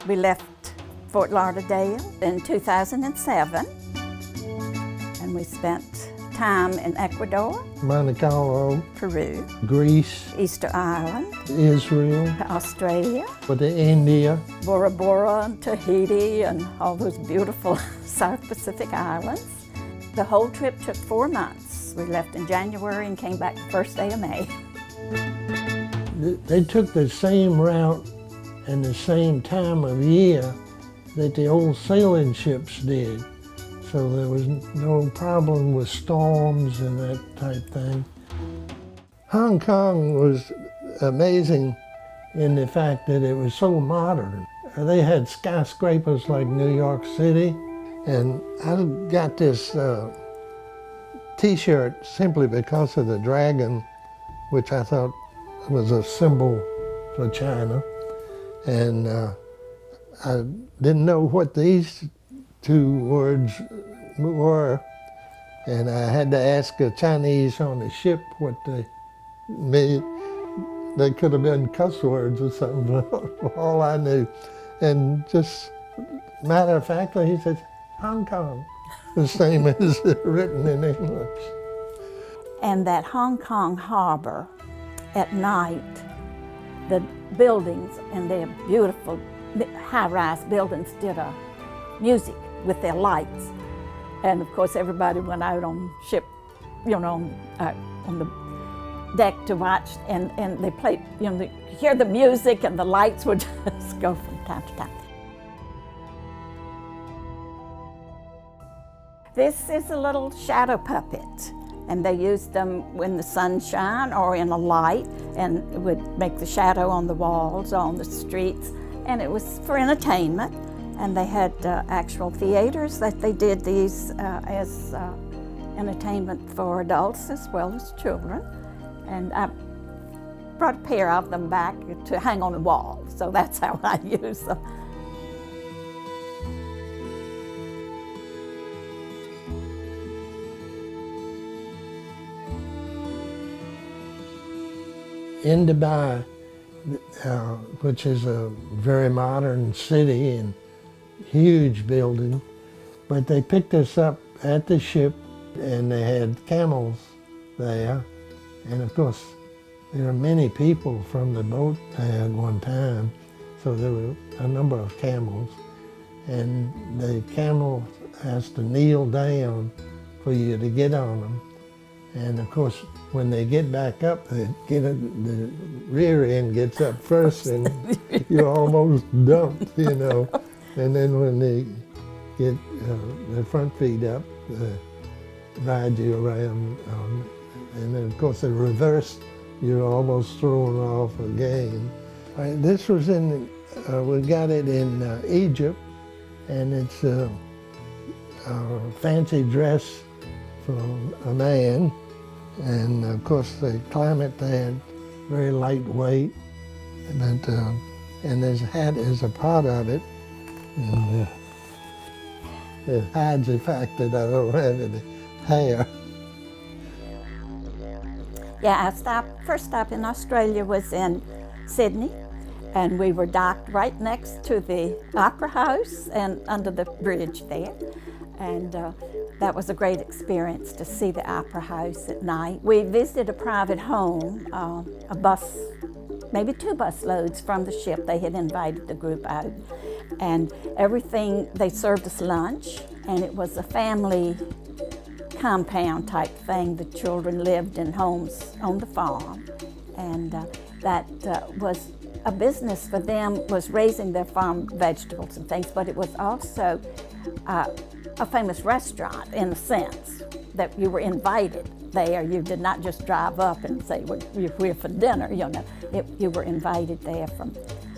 We left Fort Lauderdale in 2007, and we spent time in Ecuador, Monte Carlo, Peru, Greece, Easter Island, Israel, Australia, with India. Bora Bora, and Tahiti, and all those beautiful South Pacific islands. The whole trip took 4 months. We left in January and came back the first day of May. They took the same route and the same time of year that the old sailing ships did. So there was no problem with storms and that type thing. Hong Kong was amazing in the fact that it was so modern. They had skyscrapers like New York City, and I got this t-shirt simply because of the dragon, which I thought was a symbol for China. And I didn't know what these two words were, and I had to ask a Chinese on the ship what they made. They could have been cuss words or something, for all I knew. And just matter of factly, he said, Hong Kong, the same as written in English. And that Hong Kong harbor, at night, the buildings and their beautiful high-rise buildings did music with their lights. And of course everybody went out on ship, on the deck to watch, and they played, you hear the music and the lights would just go from time to time. This is a little shadow puppet, and they used them in the sunshine or in a light, and it would make the shadow on the walls, on the streets, and it was for entertainment. And they had actual theaters that they did these as entertainment for adults as well as children. And I brought a pair of them back to hang on the wall, so that's how I use them. In Dubai, which is a very modern city and huge building, but they picked us up at the ship and they had camels there. And of course, there were many people from the boat there at one time, so there were a number of camels. And the camel has to kneel down for you to get on them. And of course, when they get back up, the rear end gets up first and you're almost dumped, And then when they get the front feet up, ride you around. And then of course, the reverse, you're almost thrown off again. This was we got it in Egypt, and it's a fancy dress for a man. And of course, the climate there, very lightweight, but, and his hat is a part of it. And it hides the fact that I don't have any hair. Yeah, first stop in Australia was in Sydney, and we were docked right next to the Opera House and under the bridge there. And that was a great experience to see the Opera House at night. We visited a private home, a bus, maybe 2 bus loads from the ship. They had invited the group out. And everything, they served us lunch, and it was a family compound type thing. The children lived in homes on the farm. And that was a business for them, was raising their farm vegetables and things, but it was also a famous restaurant in a sense, that you were invited there. You did not just drive up and say, well, we're for dinner, You were invited there from,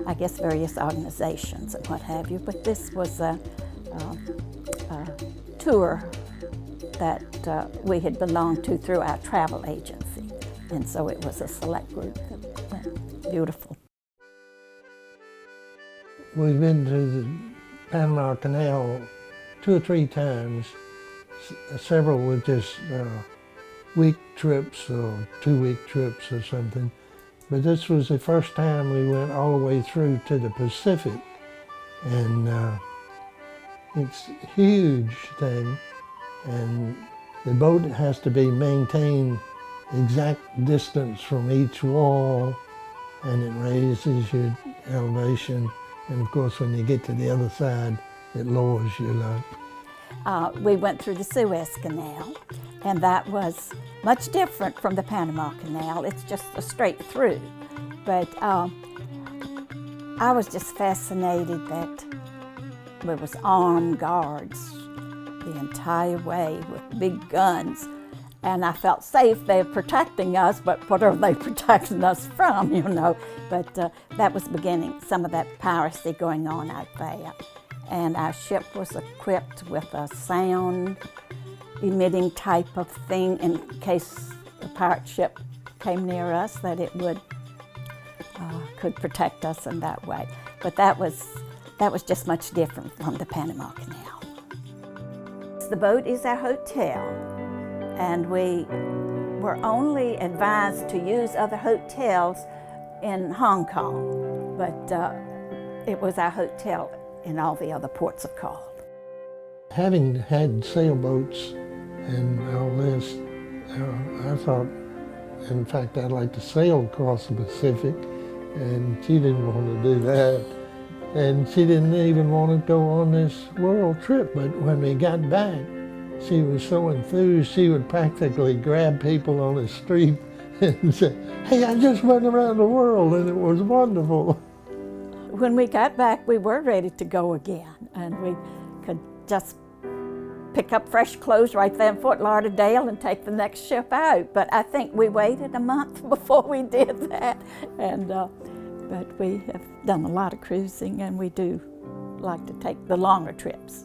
I guess, various organizations and what have you. But this was a tour that we had belonged to through our travel agency. And so it was a select group that went. Beautiful. We've been to the Panama Canal 2 or 3 times. Several were just week trips or 2-week trips or something. But this was the first time we went all the way through to the Pacific. and it's a huge thing, and the boat has to be maintained exact distance from each wall, and it raises your elevation, and of course when you get to the other side it lowers you up. We went through the Suez Canal, and that was much different from the Panama Canal. It's just a straight through, but I was just fascinated that there was armed guards the entire way with big guns, and I felt safe. They're protecting us, but what are they protecting us from, you know? But that was beginning, some of that piracy going on out there. And our ship was equipped with a sound emitting type of thing in case a pirate ship came near us, that it would could protect us in that way. But that was just much different from the Panama Canal. The boat is our hotel, and we were only advised to use other hotels in Hong Kong, but it was our hotel in all the other ports of call. Having had sailboats and all this, I thought, in fact, I'd like to sail across the Pacific, and she didn't want to do that. And she didn't even want to go on this world trip. But when we got back, she was so enthused, she would practically grab people on the street and say, "Hey, I just went around the world and it was wonderful." When we got back, we were ready to go again, and we could just pick up fresh clothes right there in Fort Lauderdale and take the next ship out. But I think we waited a month before we did that. And but we have done a lot of cruising, and we do like to take the longer trips.